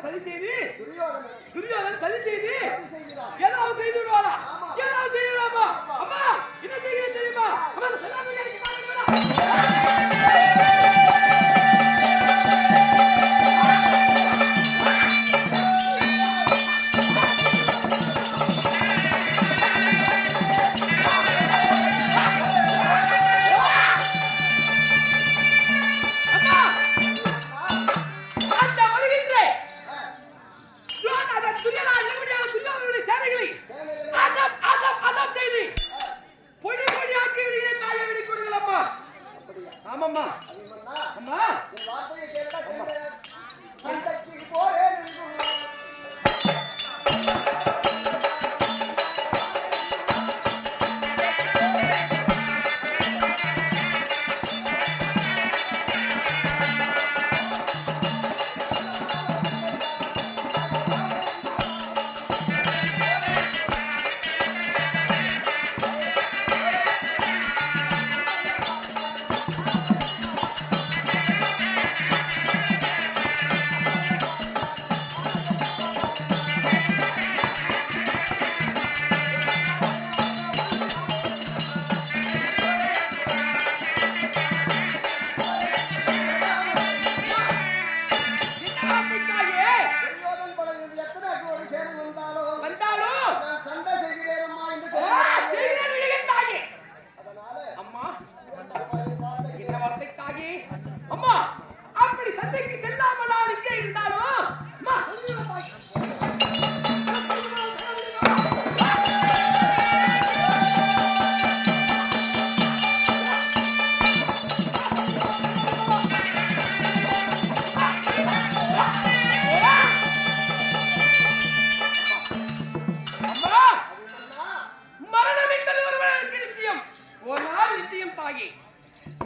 சரி செய்து துரியோதனன் சரி செய்து எல்லாம் செய்து விடுவாரா? எல்லாம் செய்து விடுவாமா? அம்மா என்ன செய்கிறேன் தெரியுமா? அம்மா சொல்லாம எனக்கு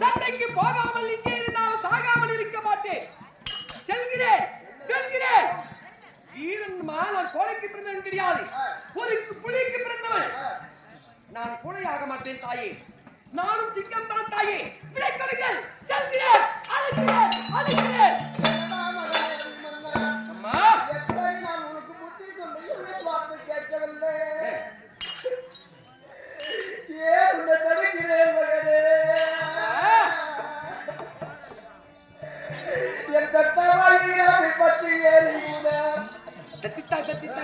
சண்டைக்கு போகாமல் இங்கே இருந்தாலும் சாகாமல் இருக்க மாட்டேன். செல்கிறேன் செல்கிறேன். ஈரன்மா நான் கோழைக்கு பிறந்தவன் கிடையாது, ஒரு புலிக்கு பிறந்தவன். நான் கோழையாக மாட்டேன் தாயே, நானும் சிங்கம் தான் தாயே. விடை கொடுங்கள். செல்கிறேன். அழைக்கிறேன் அழைக்கிறேன். அம்மா எப்படி நான் உனக்கு புத்தி சொல்லியும் வார்த்தை கேட்கவில்லை. ஏன் உன்னை தடுக்கிறேன் மகனே? என் பெத்தவாயிராதை பற்றி ஏறி சத்தித்தா சத்தித்தா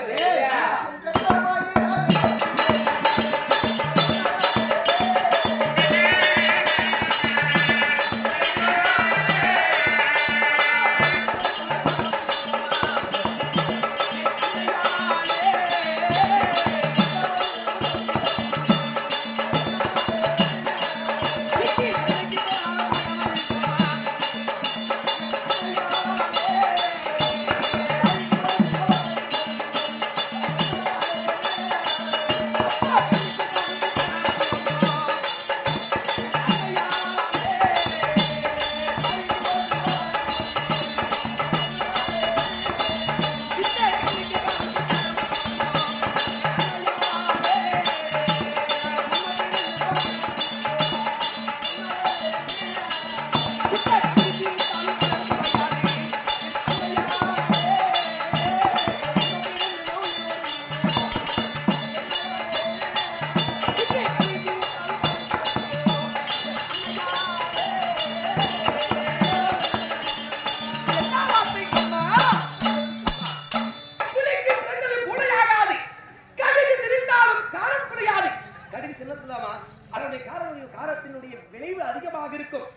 காரத்தினுடைய விளைவு அதிகமாக இருக்கும்.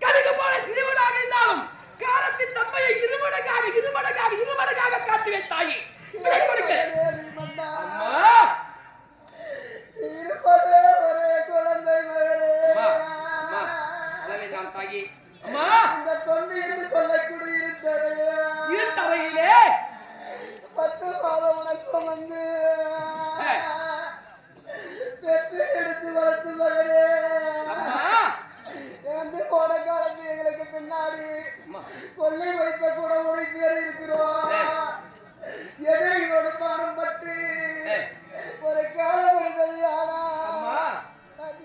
கடுகு போல சிறுவனாக இருந்தாலும் காரத்தின் தன்மையை இருமடங்காக காட்டுவேன் தாயே. இருப்பதே ஒரே குழந்தை மகளே. தாயே அம்மா இந்த தொண்டு என்று சொல்லக்கூடிய இருட்டறையிலே 10 மாதம் உனக்கும் வந்து பெற்று எடுத்து வளர்த்து மகனே. வந்து போன காலத்தில் எங்களுக்கு பின்னாடி கொள்ளை வைப்ப கூட உழைப்பேர் இருக்கிறோம். எதிரியோடு பாடம் பட்டு ஒரு காலம் முடிந்தது. ஆனா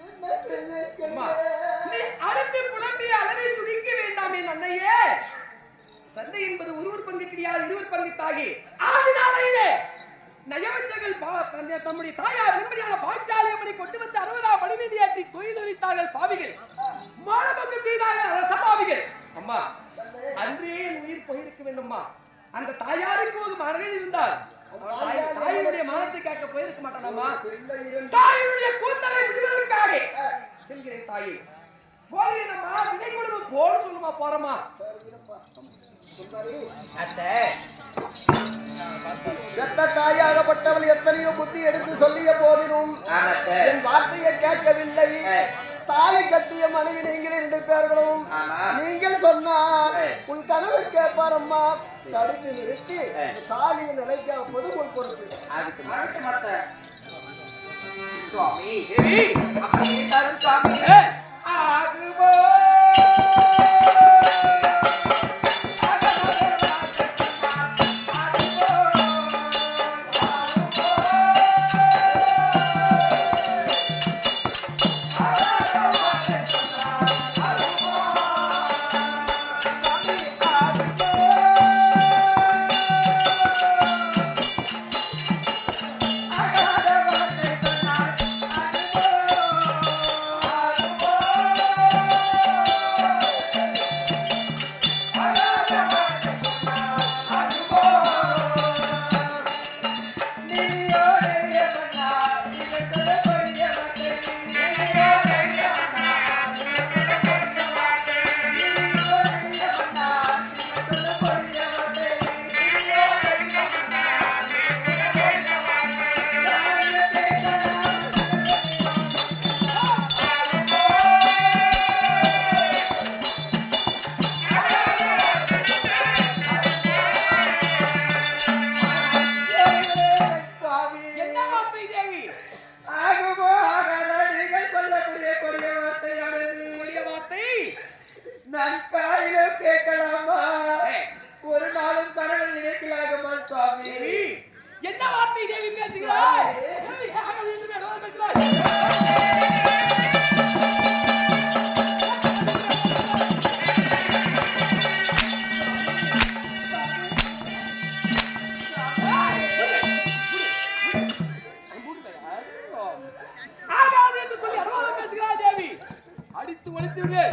என்ன செய்வேன்? அலறி துடிக்க வேண்டாம் என் அன்னையே. சந்தை என்பது ஒரு பங்கு கிடையாது, 20 பங்கு தாகி ஆதினாலையிலே நயவஞ்சங்கள் தம்முடைய தாயார் நிம்மதியான பாய்ச்சாலி அம்மனை கொண்டு வந்து 60ஆம் பணிமீதியாற்றி தொழிலளித்தார்கள் பாவிகள் மானபங்கம் செய்தார்கள் ரசபாவிகள். அம்மா அன்றே என் உயிர் போயிருக்க வேண்டும்மா. அந்த தாயாருக்கு ஒரு மகன் இருந்தால் தாயினுடைய மானத்தை காக்க போயிருக்க மாட்டானாமா. தாயினுடைய கூந்தலை விடுவதற்காக செல்கிறேன் தாயே. போகிறேனம்மா, விடை கொடுமை போல் சொல்லுமா போறமா. தாயாகப்பட்டவள் எத்தனையோ புத்தி எடுத்து சொல்லிய போதிலும் என் வார்த்தையை கேட்கவில்லை. தாலி கட்டிய மனைவி நீங்கள் 2 பேர்களும் நீங்கள் சொன்னால் உன் கணவர் கேட்பாரம்மா. தடுத்து நிறுத்தி தாலியை நிலைக்க பொதுக்குள் பொறுத்து நான் காலையில கேட்கலாமா? ஒரு நாளும் கனவில் நினைக்கலாமா சுவாமி? என்ன வார்த்தை தேவி பேசுகிறாய்? பேசுகிறாய் தேவி. அடித்து ஒழித்து விடு.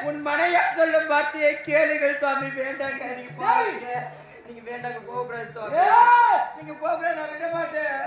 உன் மனையா சொல்லும் வார்த்தையை கேளுங்கள் சுவாமி. வேண்டாங்க, நீங்க போறீங்க. நீங்க வேண்டாங்க, போக கூடாது சுவாமி. நீங்க போக கூடாது, நான் விட மாட்டேன்.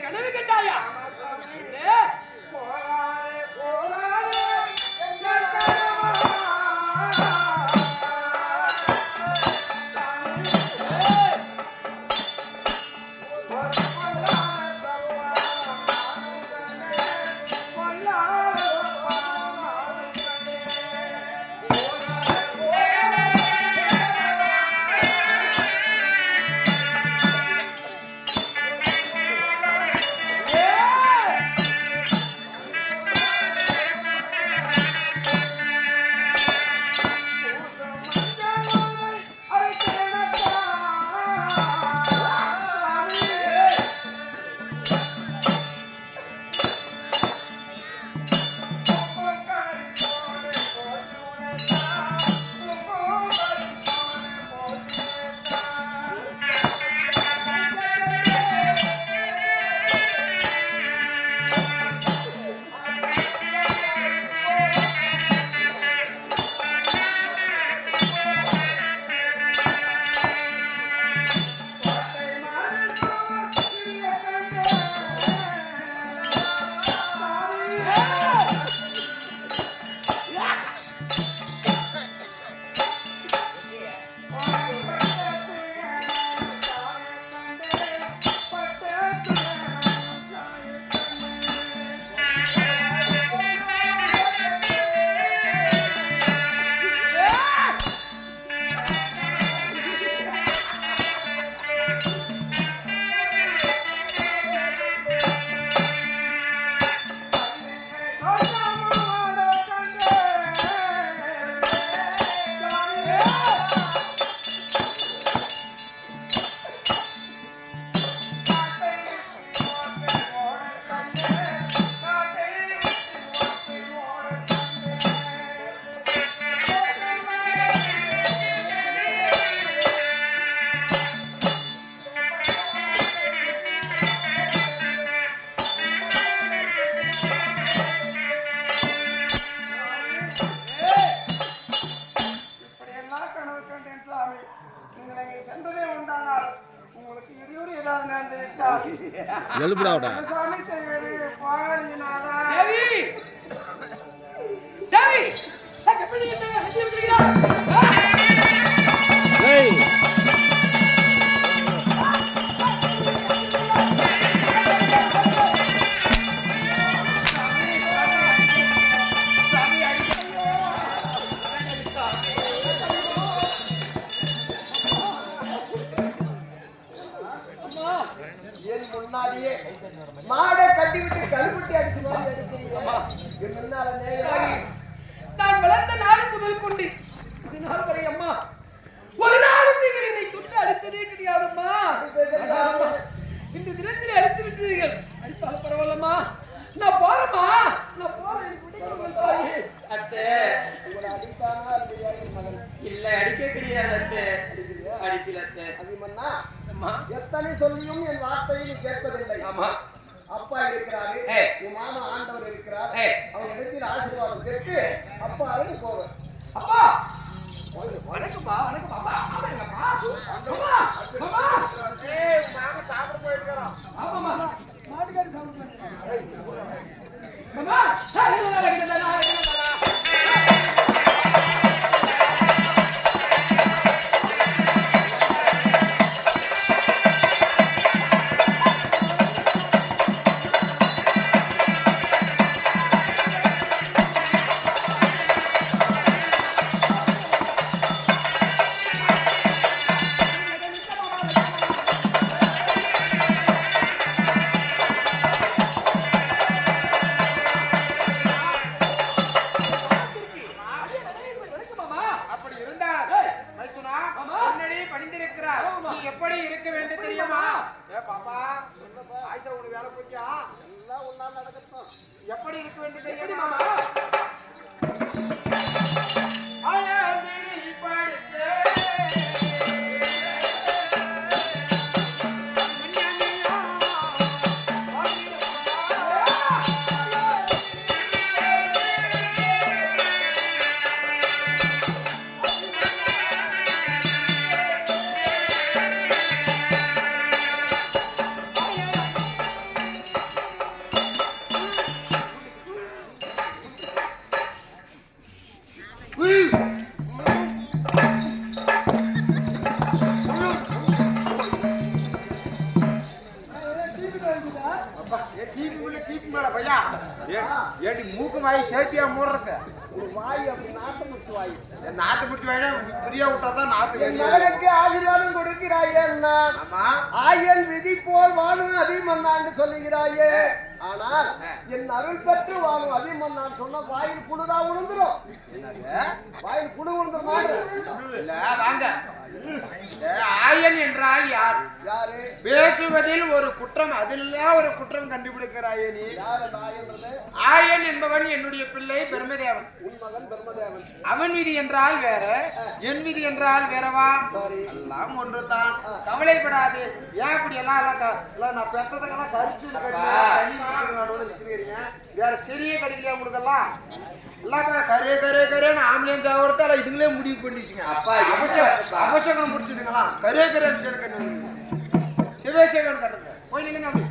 கனவு கேட்டாயா? எழுப்புடாடா தேவி தேவி எப்படி ஹஜி விட்டுறீங்களா ஏய் முன்னாடியே மாடை கட்டி விட்டு கழுகுட்டி அடிச்சு மாதிரி அடிக்கிறீங்க. முன்னால நான் வளர்ந்த நாள் முதல் கொண்டு இது நாள் வரை அம்மா ஒரு நாளும் நீங்கள் என்னை தொட்டு அடித்ததே கிடையாதம்மா. இந்த தினத்தில் அடித்து விட்டீர்கள். அடித்தாலும் பரவாயில்லம்மா. நான் போறேம்மா. நான் போறேன். அத்தை உங்களை அடித்தானா இல்லையா என் மகன்? இல்ல அடிக்க கிடையாது அத்தை. அடிக்கல அத்தை. அபிமன்னா எத்தனை சொல்லியும் என் வார்த்தையை நீ கேட்பதில்லை. ஆமா அப்பா இருக்கிறாரு, உன் மாமா ஆண்டவர் இருக்கிறார். அவன் இடத்தில் ஆசீர்வாதம் கேட்டு அப்பா அருணி போவேன். அப்பா வணக்கம்மா. வணக்கம் அப்பா. மாமா சாப்பிட போயிருக்கிறோம். ஆமாம்மா மாட்டுக்காரி சாப்பிட்டு எப்படி இருக்க வேண்டும் தெரியுமா? பாப்பா ஆயிஷா உனக்கு வேலை போச்சா? எல்லாம் ஒன்னா நடக்கட்டும். எப்படி இருக்க வேண்டும் தெரியுமா? ஏடி மூக்கு வாய் சேர்த்தியா மூடுறது? ஒரு வாய் அப்படி நாத்து முடிச்சு வாய். நாத்து முட்டி வாயினா பிரியா விட்டாதான் நாத்து. என் மகனுக்கு ஆசீர்வாதம் கொடுக்கிறாயே அண்ணா. ஆயன் விதி போல் வாழும் அபிமன்னான்னு சொல்லுகிறாயே. ஆனால் என் அருள் பெற்று வாழும் அபிமன்னான் சொன்ன வாயில் குடுதா உணர்ந்துரும். வாயில் குடு உணர்ந்துரும். இல்ல வாங்க. ஆயன் என்றால் யார்? யாரு? பேசுவதில் ஒரு குற்றம், அதில் ஒரு குற்றம் கண்டுபிடிக்கிறாயே நீ. யார் அந்த ஆயன்றது? ஆயன் என்பவன் என்னுடைய பிள்ளை பிரம்மதேவன். உன் மகன் பிரம்மதேவன். அவன் விதி என்றால் வேற, என் விதி என்றால் வேறவா? சாரி, எல்லாம் ஒன்றுதான். கவலைப்படாது. ஏன் இப்படி எல்லாம் நான் பெற்றதுக்கெல்லாம் கரிச்சு வச்சிருக்கீங்க? வேற சரியே கிடைக்கலையா உங்களுக்கெல்லாம்? எல்லாம் கரே கரே கரேன்னு ஆம்பளையும் சாவறதால இதுங்களே முடிவு பண்ணிச்சுங்க. அப்பா அபசகனம் முடிச்சுடுங்களா? கரே கரேன்னு சேர்க்க சிவசேகரன் கட்டுங்க. போய் நில்லுங்க அப்படி.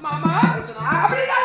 மாமா அப்படிதான்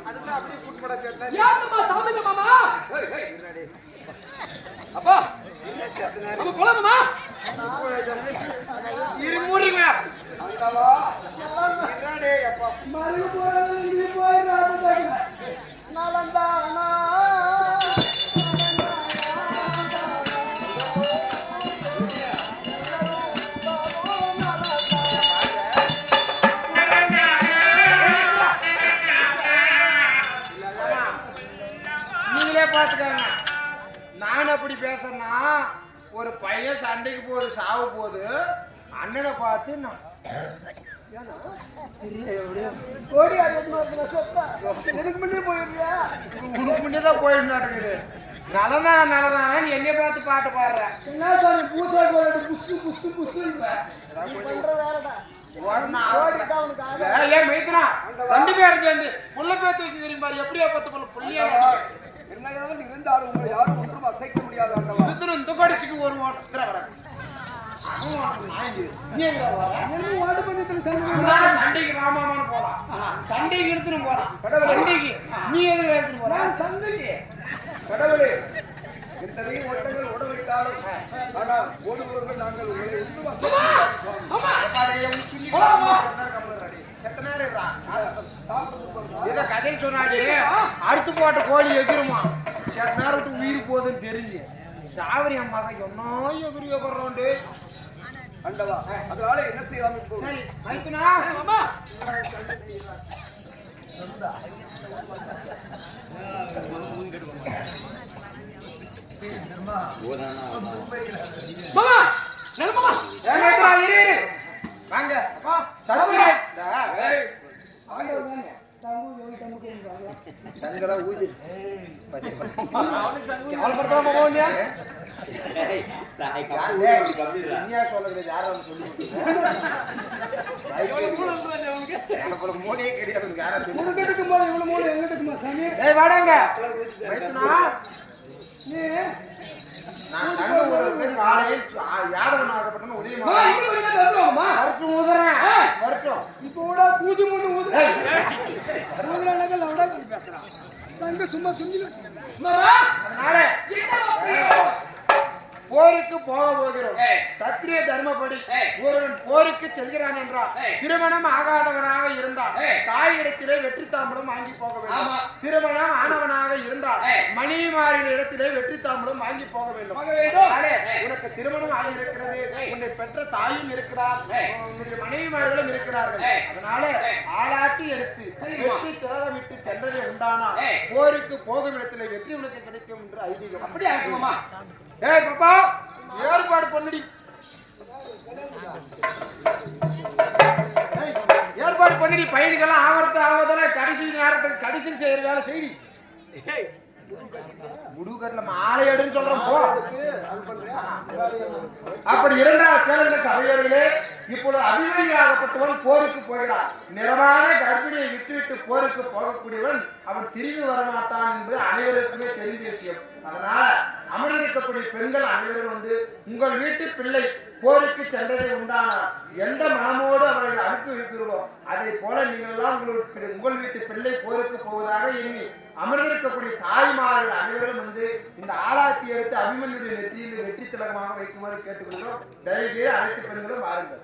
அதுதான் அப்படியே கூட்டு போட சேர்த்தா ஏன்மா தாமில மாமா அப்பா நம்ம போலாமா இரு மூடிங்க அந்தவா என்னடே அப்பா மறு போறது நீ போயிராத நலந்தானா நீங்களே பாத்துக்கங்க. நான் அப்படி பேசுறேன்னா ஒரு பையன் சண்டைக்கு போகுது சாவு போகுது அண்ணனை பார்த்து நான் ஓடி அது சொத்தா எனக்கு முன்னே போயிருக்கியா உனக்கு முன்னே தான் போயிடுனாட்டுக்குது. நலதான் நலதான் என்னைய பார்த்து பாட்டு பாடுறேன். என்ன சாமி பூசா கோடு புஷு புஷு புஷுன்ற நீ பண்ற வேலைடா ஓடிட்டா அவனுக்கு ஆக ஏன் மைத்ரா ரெண்டு பேரும் சேர்ந்து புள்ள பேத்து வச்சு தெரியும் பாரு எப்படியா பத்து புள்ள புள்ளியா என்னையாவது இருந்தாலும் உங்களை யாரும் ஒன்றும் அசைக்க முடியாது அந்த வித்துரும் இந்த கடிச்சுக்கு ஒரு ஓட்டு வர வாட்டு பஞ்சத்தில் சண்டைக்கு ராமாமான்னு போலாம் சண்டைக்கு எடுத்துன்னு போறான் சண்டைக்கு நீ எதிர எடுத்துன்னு போற சந்தைக்கு கடவுளே எத்தனையும் ஓட்டங்கள் ஓட வைத்தாலும் ஆனால் ஓடுபவர்கள் நாங்கள் உங்களை ஒன்றும் இதை கதையில் சொன்னாடி அடுத்து போட்ட கோழி எகிருமா சில நேரம் விட்டு உயிர் போகுதுன்னு தெரிஞ்சு சாவரி அம்மா தான் சொன்னோ எகிரி எகிறோண்டு அண்டவா அதனால என்ன செய்யலாம் இப்போ சரி மைத்துனா அம்மா மாமா நல்மாமா மைத்துனா இரு வாங்க சத்ரே தங்களா ஊதி அவளப்படுத்தாம போவியா நீயா சொல்லுறது யாரும் சொல்லி எனக்கு மூணையே கிடையாது யாரும் உனக்கு எடுக்கும் போது இவ்வளவு மூணு எங்க எடுக்குமா சாமி ஏய் வாடங்க மைத்துனா நீ நான் கண்டு ஒரு பேர் காலையில் யாதவன் ஆகப்பட்டன உதயமா இங்க ஒரு நாள் வந்துருவோமா வரட்டும் ஊதுறேன் வரட்டும் இப்போ கூட பூஜை முன்னு ஊதுறாங்க லவுடா பேசுறான் தங்க சும்மா சுஞ்சி மாமா அதனால என்ன போருக்கு போக போகிறோம் சத்திரிய தர்மப்படி ஒருவன் போருக்கு செல்கிறான் என்றால் திருமணம் ஆகாதவனாக இருந்தால் தாயிடத்திலே வெற்றி தாம்பரம் வாங்கி போக வேண்டும். திருமணம் ஆனவனாக இருந்தால் மணிமாரின் இடத்திலே வெற்றி தாம்பரம் வாங்கி போக வேண்டும். உனக்கு திருமணம் ஆகியிருக்கிறது, உன்னை பெற்ற தாயும் இருக்கிறார், உன்னுடைய மனைவிமார்களும் இருக்கிறார்கள். அதனால ஆளாட்டி எடுத்து வெற்றி திறவிட்டு சென்றதை உண்டானால் போருக்கு போகும் இடத்திலே வெற்றி உனக்கு கிடைக்கும் என்று ஐதீகம். அப்படி ஆகுமாமா ஏய் பாப்பா ஏற்பாடு பண்ணடி ஏற்பாடு பண்ணி பையனுக்கெல்லாம் ஆவரத்தில் கடைசி நேரத்துக்கு கடைசியில் செய்யற வேலை செய்தி முடுகட்ல மாலை எடுன்னு சொல்றோம் போ. அப்படி இருந்தால் கேளுங்க சபையர்களே, இப்பொழுது அபிமன்யாகப்பட்டவன் போருக்கு போகிறான். நிறமான கர்ப்பிணியை விட்டுவிட்டு போருக்கு போகக்கூடியவன் அவன் திரும்பி வரமாட்டான் என்பது அனைவருக்குமே தெரிஞ்ச விஷயம். அதனால இருக்கக்கூடிய பெண்கள் அனைவரும் வந்து உங்கள் வீட்டு பிள்ளை போருக்கு சென்றதை உண்டான எந்த மனமோடு அவர்களை அனுப்பி வைப்பீர்களோ அதை போல நீங்கள் எல்லாம் உங்கள் வீட்டு பிள்ளை போருக்கு போவதாக எண்ணி அமர்ந்திருக்கக்கூடிய தாய்மார்கள் அனைவரும் வந்து இந்த ஆலாத்தி எடுத்து அபிமன்யுடைய நெற்றியில் வெற்றி திலகமாக வைக்குமாறு கேட்டுக்கொள்கிறோம். தயவு செய்து அனைத்து பெண்களும் வாருங்கள்.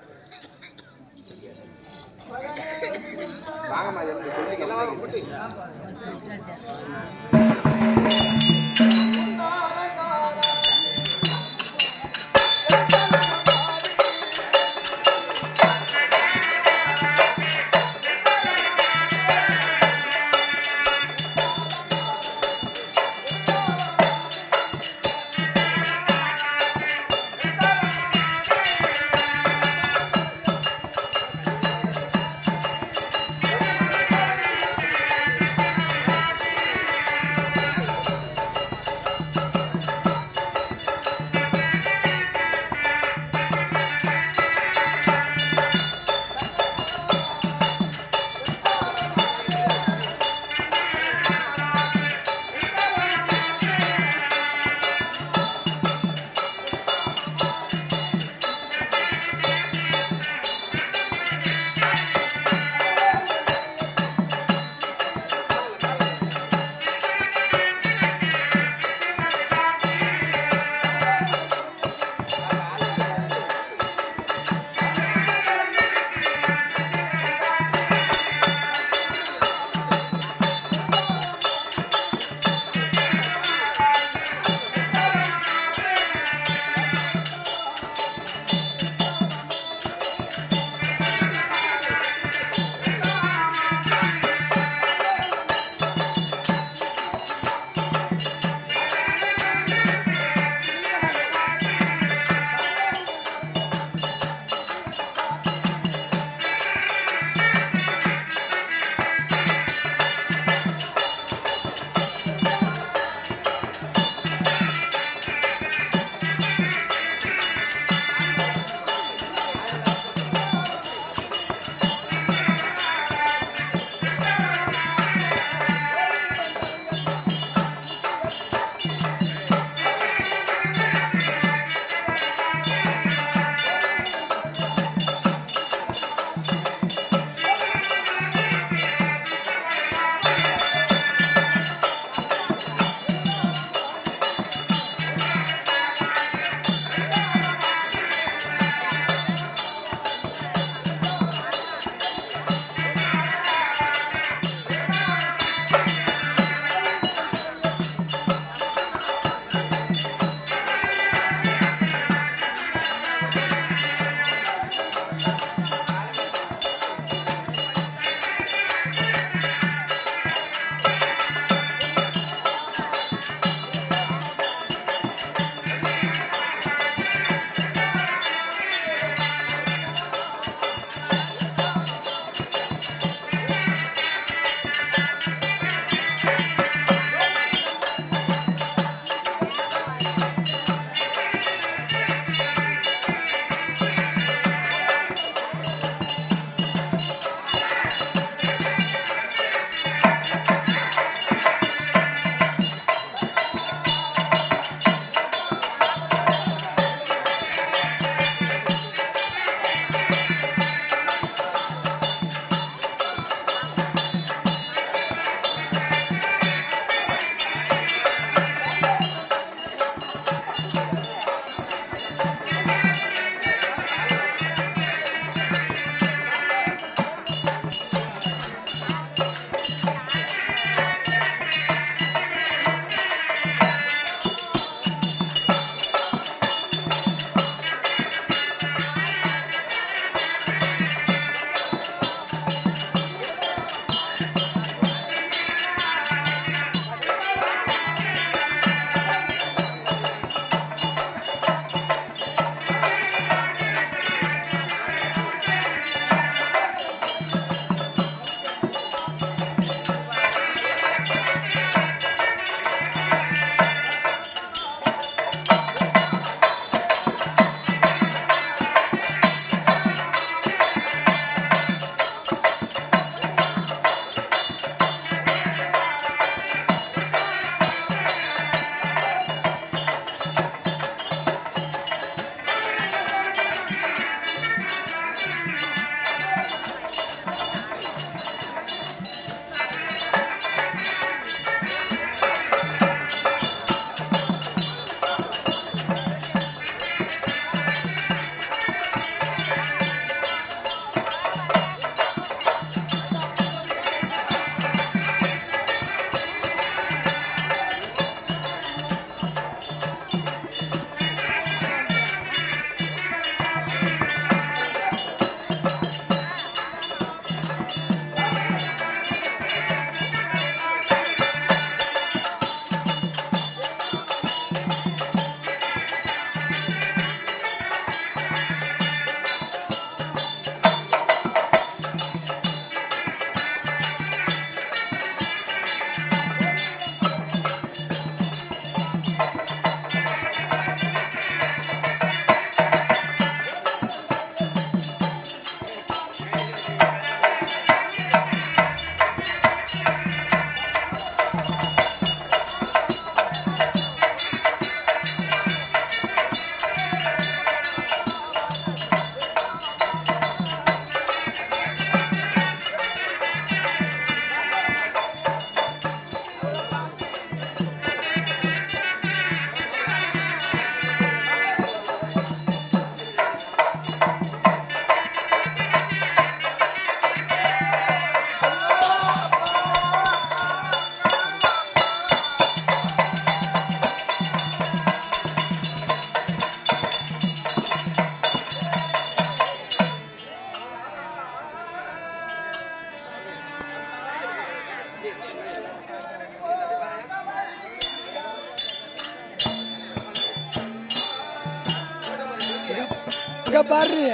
இங்க பாரு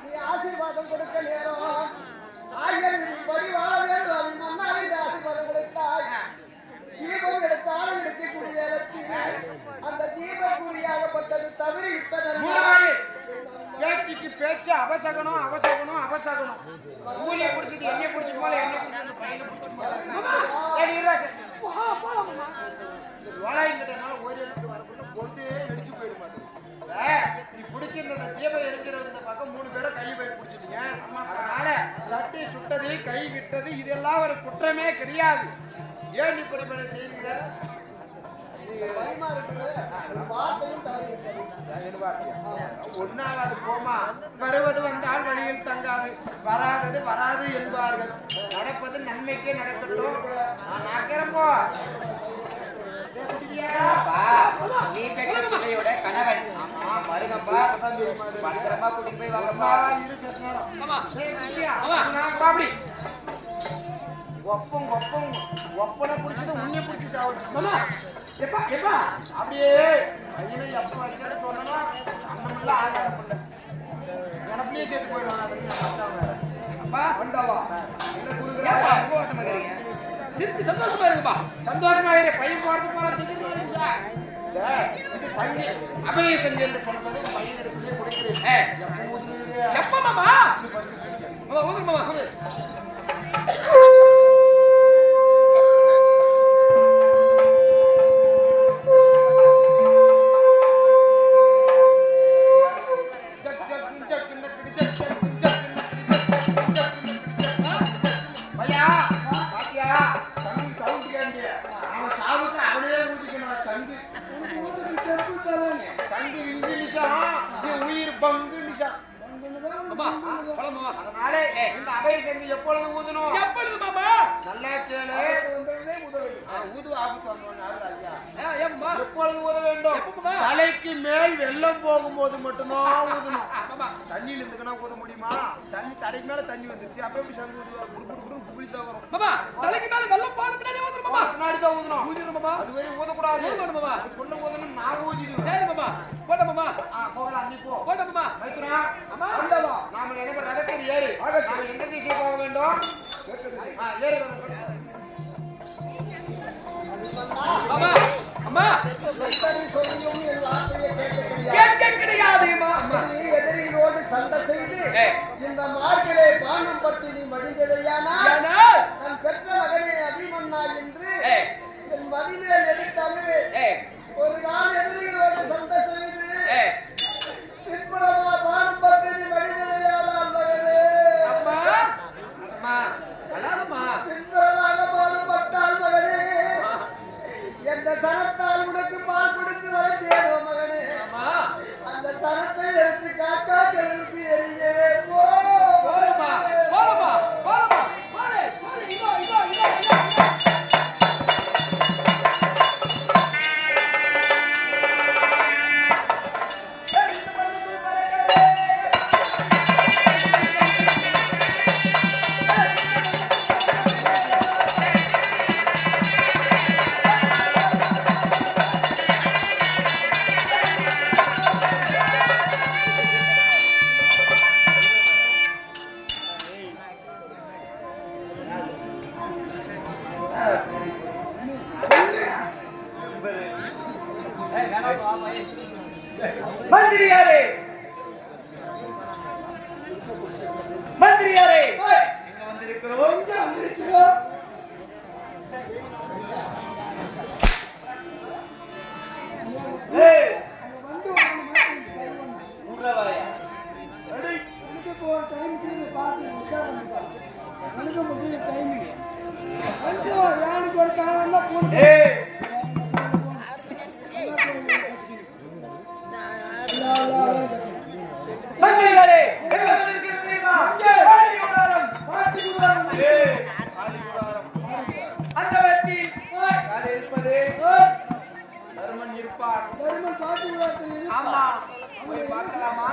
நீ ஆசீர்வாதம் கொடுக்க நேரம் ஆயர் விதிப்படி வாழ வேண்டும் அவன் மன்னா என்று ஆசீர்வாதம் கொடுத்தாய். தீபம் எடுத்தாலும் எடுக்கக்கூடிய நேரத்தில் அந்த தீபக்குறியாகப்பட்டது தவறி விட்டது. பேச்சுக்கு பேச்சு அவசகனம் அவசகனம் அவசகனம் ஊழிய பிடிச்சது என்னைய பிடிச்சிட்டு போல என்ன பிடிச்சது பையனை பிடிச்சிட்டு ஓடிட்டு வரக்குள்ள பொண்ணு வெடிச்சு போயிடுமாது. நீ பிடிச்சிருந்த தீபம் இருக்கிற இந்த பக்கம் 3 பேரை கை போய் பிடிச்சிட்டீங்க. அதனால சட்டி சுட்டது கை விட்டது இதெல்லாம் ஒரு குற்றமே கிடையாது. ஏன் இப்படி செய்யுங்க பயமா இருக்குது. வார்த்தையும் தவறி விட்டது. ஒன்னாவது போமா வருவது வந்தால் வழியில் தங்காது வராதது வராது என்பார்கள். நடப்பது நன்மைக்கே நடக்கட்டும். நான் நகரப்போ நீ பெற்ற பிள்ளையோட கணவன் மருகப்பா பத்திரமா கூட்டிட்டு போய் வாங்கப்பா. ஒப்பம் ஒப்பம் ஒப்பனை பிடிச்சது உன்னை பிடிச்சி சாப்பிடுமா எப்பா எப்பா அப்படியே ஐயனை எப்ப வைக்கணும்னு சொன்னா அண்ணன் ஆதாரம் பண்ண எனக்குள்ளேயே சேர்த்து போயிடுவாங்க. அப்பா வந்தாவா என்ன குடுக்குறா ஏப்பா, உபவாசமா இருக்கீங்க? சிரிச்சு சந்தோஷமா இருக்குப்பா. சந்தோஷமா இரு பையன் போறது போல இது சங்கி அபய சங்கி என்று சொன்னது பையன் எடுத்து கொடுக்கிறேன். எப்ப மாமா மாமா ஊதுங்க மாமா சொல்லு. அதனால இந்த அபய சங்கி எப்பொழுது ஊதணும்? எப்பொழுது மாமா? நல்லா கேளு. ஊது ஆபத்து வந்தோன்னு ஐயா ஏம்மா? எப்பொழுது ஊத வேண்டும்? எப்பமா? தலைக்கு மேல் வெள்ளம் போகும்போது மட்டும்தான் ஊதணும். மாமா தண்ணியில இருந்துக்கனா ஊத முடியுமா? தண்ணி தலைக்கு மேல தண்ணி வந்துருச்சு அப்ப எப்படி சங்கு ஊதுவா? குபிளி தான் வரும். மாமா தலைக்கு மேல வெள்ளம் போன பின்னாடி ஊதுற மாமா. முன்னாடி தான் ஊதணும். ஊதிர மாமா. அது வரை ஊதக்கூடாது. ஊதணும் மாமா. கொண்டு ஊதணும் நான் ஊதிடுவேன். சரி மாமா. போட மாமா. போகலாம் நீ போ. போட மாமா. மைத்துனா அம்மா வந்தாவா நாம எனக்கு ரதத்தில் ஏறு. நாம எந்த திசை போக வேண்டும்? ஏறு மாமா அம்மா எத்தனை சொல்லியும் என் வார்த்தையை கேட்க கிடையாது. கேட்க கிடையாதுமா அம்மா. நீ எதிரிகளோடு சண்டை செய்து இந்த மார்க்கிலே பானம் பற்றி நீ மடிந்ததையானால் ஆனால் நான் பெற்ற மகனே அபிமன்னா என்று என் மடிமேல் எடுத்தாலே ஒரு நாள் எதிரிகளோடு சண்டை செய்து பின்புறமா பானம் பற்றி நீ மடிந்ததையானால் மகனே அம்மா அம்மா அழாதம்மா. பின்புறமாக பானம் பட்டால் மகனே எந்த சனத்தால் உனக்கு பால் கொடுத்து வளர்த்தேனோ மகனே அம்மா அந்த சனத்தை எடுத்து காக்கா கழுவுக்கு எறிவே போ போறமா போறமா போறமா போறே போறே இதோ இதோ இதோ இதோ மந்திரியாரே மந்திரியாரே எங்க வந்திருக்கிறோம் ஏய் உறவாயா ஏய் மந்திரியாரே எங்க வந்திருக்கிறோம் தெரியுமா பாட்டிகுடாரம் ஏய் பாட்டிகுடாரம் அந்த வெற்றியில் யார் இருப்பது தர்மன் இருப்பார் ஆமா போய் பார்க்கலாமா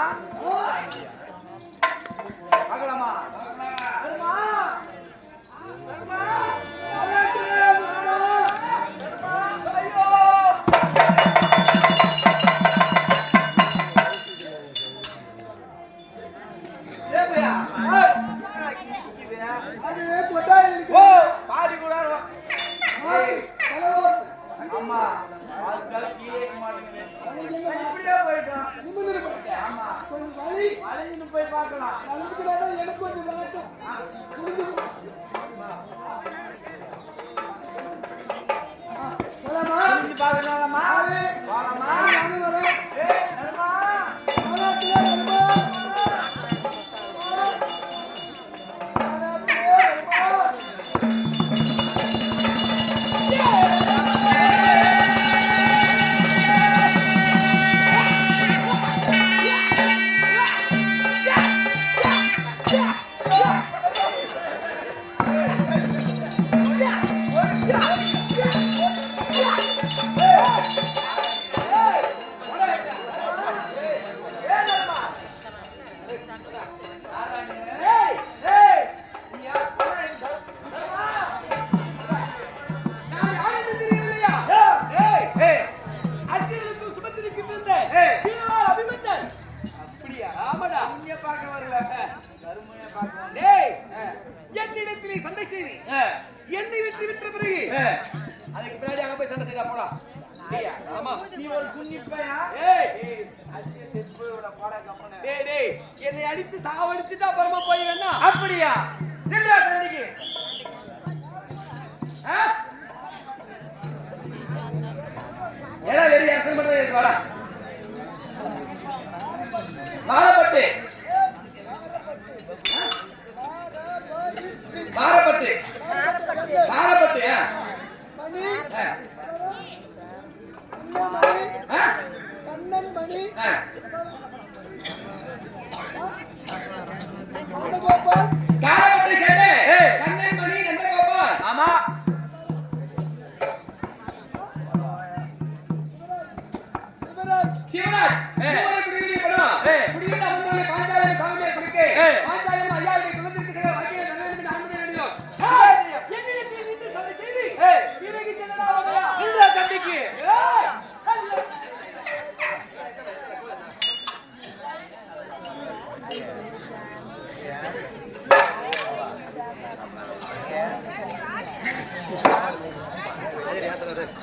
பார்க்கலாமா தர்மா தர்மா ஐயோ ஏபையா ஓ பாட்டிகுடாரம் ஆமா ஆஸ்கால கீழே மாட்டீங்க இப்படியே போய்ட்டோம் ஆமா கொஞ்சம் வலின்னு போய் பார்க்கலாம் எனக்கு கொஞ்சம் வரட்டும் போலாமா பார்க்கலாமா போலாமா ஏய் நர்மா சண்டை செய்து என்னை வெற்றி பெற்ற பிறகு அதுக்கு பின்னாடி அங்க போய் சண்டை செய்யலாம் போடா ஆமா நீ ஒரு குன்னிப்பையா ஏய் செத்துட போடா கம்மனே டேய் என்னை அடித்து சாவடிச்சிட்டு அப்புறமா போய் வேணா அப்படியா நில்றா சண்டைக்கு ஏடா வெறி அரசன் பண்றது வாடா மாரப்பட்டு மாரப்பட்டு மாரப்பட்டு கண்ணன் மணி காரப்பட்டு சேட்டே கண்ணன் மணி நந்தகோபால் ஆமா சிவராஜ் குடியிருக்க படம் குடியிருக்க அவங்களே பாஞ்சாலம் சாமியை குடிக்க பாஞ்சாலம் ஐயாவுடைய குலத்திற்கு சில வாக்கிய நல்லது நான்கு நினைக்கிறோம் என்னிடத்தில் நின்று சண்டை செய்து பிறகு செல்லலாம் இந்த சண்டைக்கு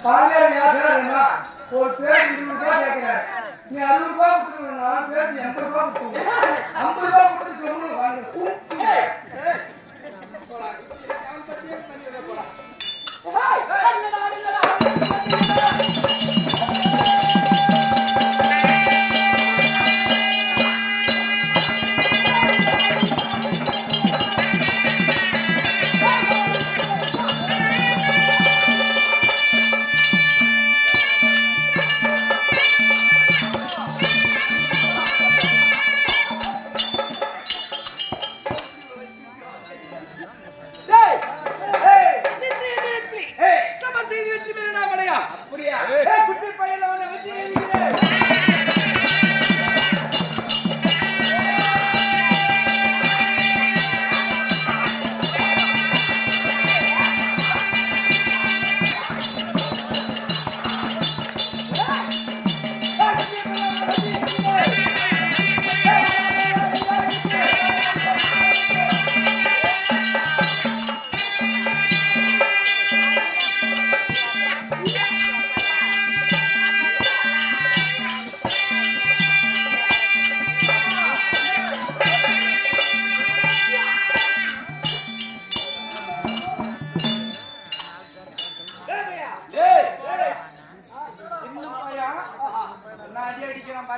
பாலியல் யாசனா ஒரு பேர் 20 ரூபாய் கேக்குறாரு நீ 60 ரூபாய் கொடுத்து நான் பேர் 80 ரூபாய் கொடுத்து 50 ரூபாய் கொடுத்து சொல்லணும் வாங்க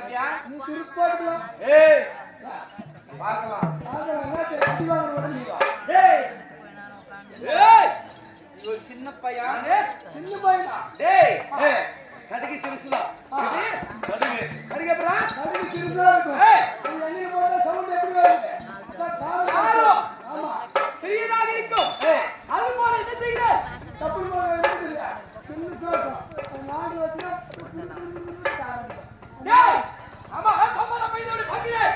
பாத்தியா நீ சிரிப்பாடுலாம் ஏய் பார்க்கலாம் ஏய் இது ஒரு சின்ன பையன் சின்ன பையனா டேய் ஏய் கடுகு சிறுசுலா கடுகு கடுகு அப்புறம் கடுகு சிறுசா இருக்கும் ஏய் எண்ணெய் போட்டா சவுண்ட் எப்படி வருது அதான் காரம் காரம். ஆமா பெரியதாக இருக்கும் அது போல என்ன செய்கிறாய் தப்பு போல இருக்குது சின்னசா இருக்கும் நாடு வச்சுனா காரம் டேய் ஆமா கம்மல பையனோட பாக்கிறேன்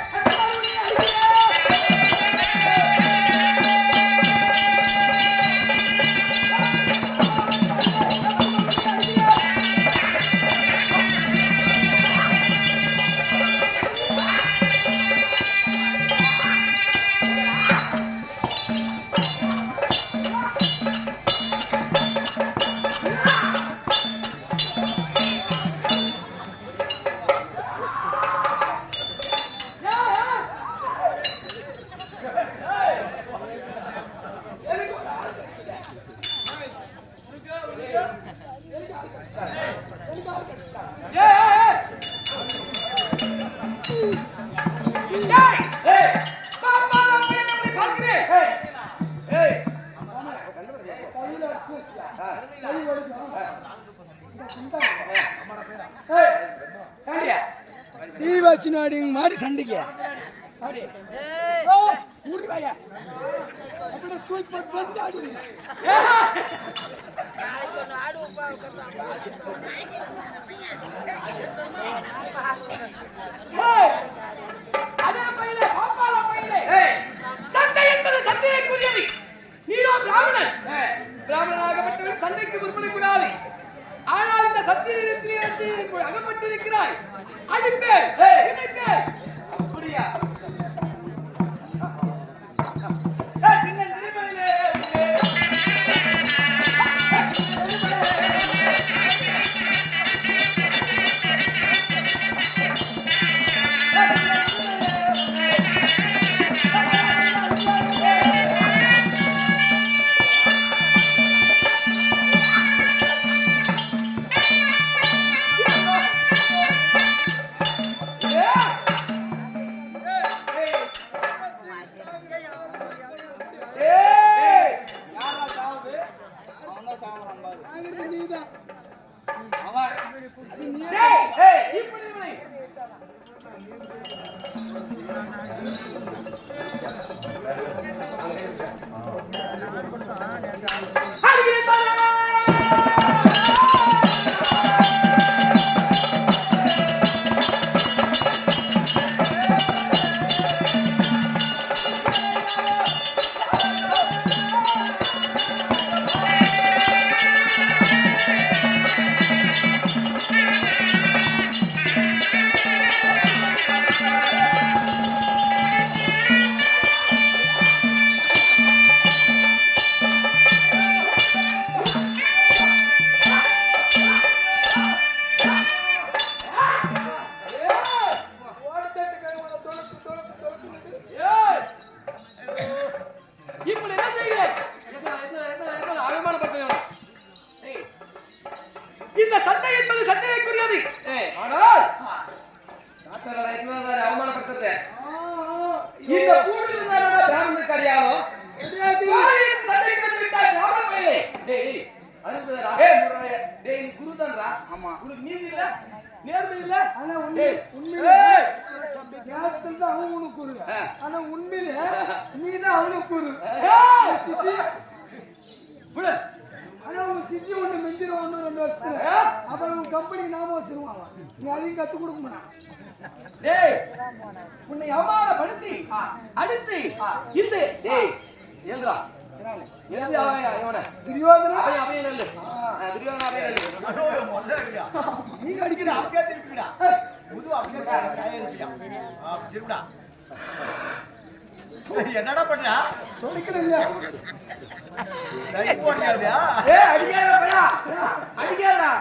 கையில வச்சுனா கை வலிக்கும் டீ வச்சு நாடிங்க மாதிரி சண்டைக்கு ஊடி வாயா அப்படி தூக்கி போட்டு வந்து ஆடுவீங்க சண்டை என்பது சண்டைக்குரியது நீனோ பிராமணன் பிராமணனாகப்பட்டவன் சண்டைக்கு முற்படக்கூடாது ஆனால் இந்த சத்தியத்தில் அகப்பட்டிருக்கிறாய் அடிப்பேன் இணைப்பேன் அப்படியா சின்ன திருமணிலே யாரா சாவுது அவன் தான் சாவுறான் பாரு ஆகிறது நீதான் அவன் இப்படி இவனை இப்படி என்ன செய்கிறேன் அவமானப்படுத்துகிறேன் இந்த சண்டை என்பது சண்டைக்குரியது ஆனால் அவமானப்படுத்துறது இந்த கூட்டில் பிராமணனுக்கு அடையாளம் சண்டைக்கு வந்து விட்டாய் பிராமண பையலே டேய் நீ குரு தான்டா ஆமா உனக்கு நீதி இல்ல நேர்மை இல்ல ஆனா உண்மையிலே கேஸ்தல் தான் அவன் உனக்கு கூறு ஆனா உண்மையிலே நீ தான் அவனுக்கு கூறு சிசி விடு ஆனா உன் சிசி ஒண்ணு மெஞ்சிரும் 1-2 வருஷத்துல அப்புறம் உன் கம்பெனி நாம வச்சிருவான் நீ அதையும் கத்து கொடுக்க மாட்டான் டேய் உன்னை அவமானப்படுத்தி அடித்து இந்த டேய் ஏந்திரா ஏந்தி அவன துரியோதனா அவைய நல்ல துரியோதனா அவைய நல்ல நீங்க அடிக்கிறா அப்படியே திருப்பிடா புது அப்படியே திருப்பிடா என்னடா பண்றா சொல்லிக்கிறீங்க போட்டியா ஏய் அடிக்காத பையா அடிக்காதடா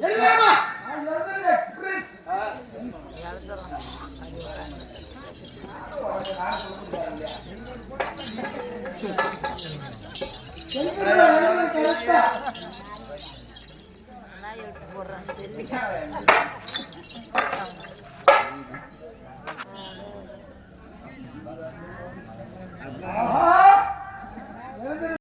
எல்லாம் எக்ஸ்பிரஸ் நான் எடுத்து போடுறேன்